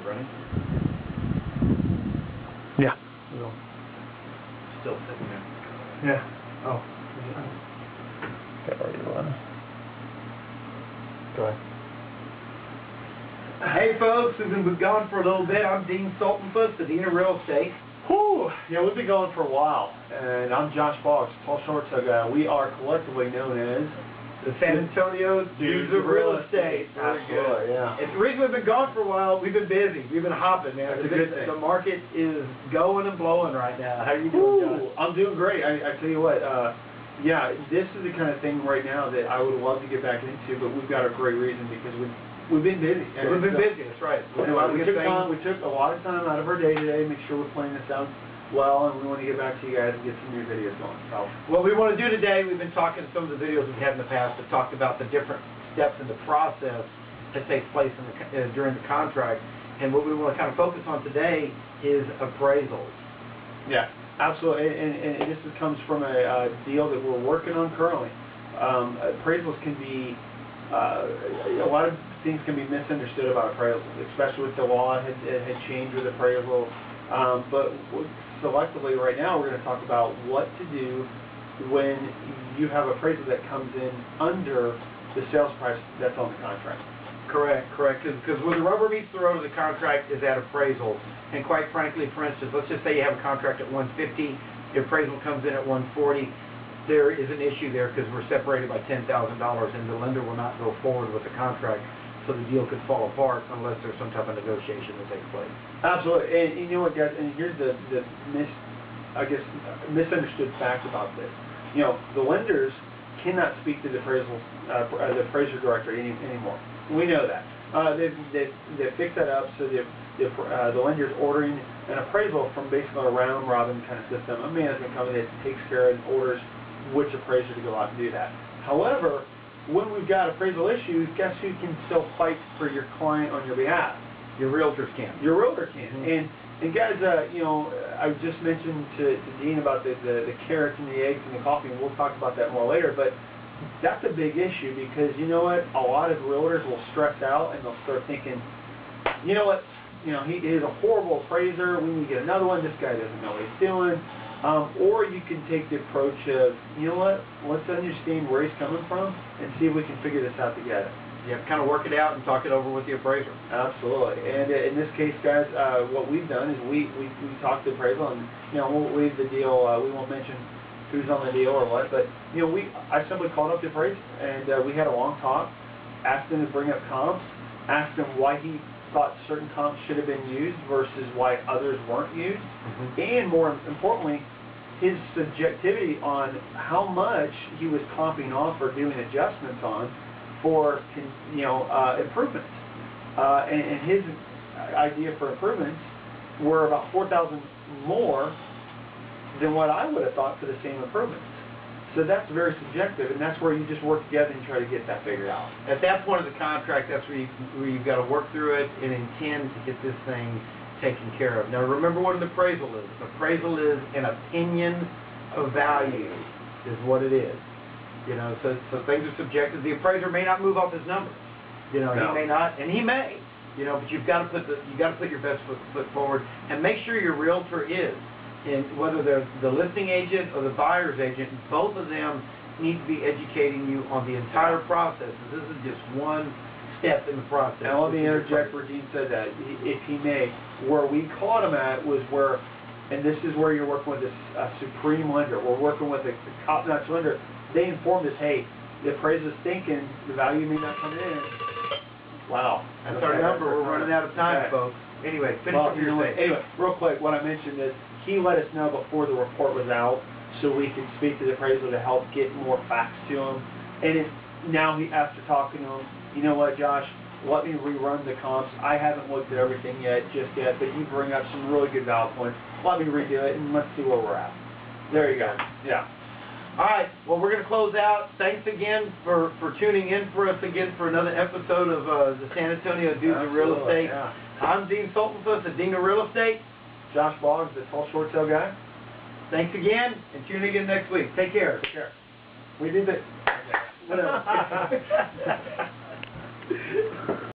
running? Yeah. Still sitting there. Yeah. Oh. Okay, are you on? Go ahead. Hey folks, we've been gone for a little bit. I'm Dean Sueltenfuss, the Dean of Real Estate. Whew. Yeah, we've been going for a while. And I'm Josh Boggs, tall short guy. We are collectively known as The San Antonio Dudes of Real Estate. Very Absolutely, good. yeah. And the reason we've been gone for a while, we've been busy. We've been hopping, man. That's a good thing. The market is going and blowing right now. How are you doing, Josh? I'm doing great. I tell you what, yeah, this is the kind of thing right now that I would love to get back into, but we've got a great reason because we've been busy. We've been busy, that's right. We took a lot of time out of our day today to make sure we're playing this out well, and we want to get back to you guys and get some new videos going. So, what we want to do today, we've been talking some of the videos we've had in the past that talked about the different steps in the process that takes place in during the contract, and what we want to kind of focus on today is appraisals. Yeah, absolutely, and this comes from a deal that we're working on currently. Appraisals can be, a lot of things can be misunderstood about appraisals, especially with the law had changed with appraisal. But selectively right now we're going to talk about what to do when you have appraisal that comes in under the sales price that's on the contract. Correct, because where the rubber meets the road of the contract is at appraisal. And quite frankly, for instance, let's just say you have a contract at 150, the appraisal comes in at 140, there is an issue there because we're separated by $10,000 and the lender will not go forward with the contract. So the deal could fall apart unless there's some type of negotiation that takes place. Absolutely, and you know what, guys? And here's the misunderstood fact about this. You know, the lenders cannot speak to the appraiser director anymore. We know that. They've fixed that up, so the lender's ordering an appraisal from basically a round robin kind of system. A management company that takes care and orders which appraiser to go out and do that. However, when we've got appraisal issues, guess who can still fight for your client on your behalf? Your realtors can. Your realtor can. Mm-hmm. And guys, you know, I just mentioned to Dean about the carrots and the eggs and the coffee, and we'll talk about that more later, but that's a big issue because, you know what, a lot of realtors will stress out and they'll start thinking, you know what, you know, he is a horrible appraiser, we need to get another one, this guy doesn't know what he's doing. Or you can take the approach of, you know what, let's understand where he's coming from and see if we can figure this out together. Yeah, kind of work it out and talk it over with the appraiser. Absolutely. And in this case, guys, what we've done is we talked to the appraisal, and, you know, we'll leave the deal, we won't mention who's on the deal or what, but, you know, I simply called up the appraiser, and we had a long talk, asked him to bring up comps, asked him why he thought certain comps should have been used versus why others weren't used, and more importantly, his subjectivity on how much he was comping off or doing adjustments on for, you know, improvements. And his idea for improvements were about $4,000 more than what I would have thought for the same improvements. So that's very subjective, and that's where you just work together and try to get that figured out. At that point of the contract, that's where you've got to work through it and intend to get this thing taken care of. Now remember what an appraisal is. An appraisal is an opinion of value, is what it is. You know, so things are subjective. The appraiser may not move off his numbers. You know, he may not, and he may. You know, but you've got to put your best foot forward and make sure your realtor is. And whether they're the listing agent or the buyer's agent, both of them need to be educating you on the entire process. This is just one step in the process. Now let me interject where Dean said that, if he may. Where we caught him at was where, and this is where you're working with a supreme lender. We're working with a top-notch lender. They informed us, hey, the appraiser's thinking the value may not come in. Wow. That's our number. We're running out of time, folks. Anyway, finish up your say. Anyway, real quick, what I mentioned is he let us know before the report was out so we could speak to the appraiser to help get more facts to him. And now after talking to him, you know what, Josh, let me rerun the comps. I haven't looked at everything just yet, but you bring up some really good valid points. Let me redo it, and let's see where we're at. There you go. Yeah. All right. Well, we're going to close out. Thanks again for tuning in for us again for another episode of the San Antonio Dudes of Real Estate. Yeah. I'm Dean Sueltenfuss, the Dean of Real Estate. Josh Boggs, the tall short tail guy. Thanks again, and tune in again next week. Take care. Take care. We did it. Whatever.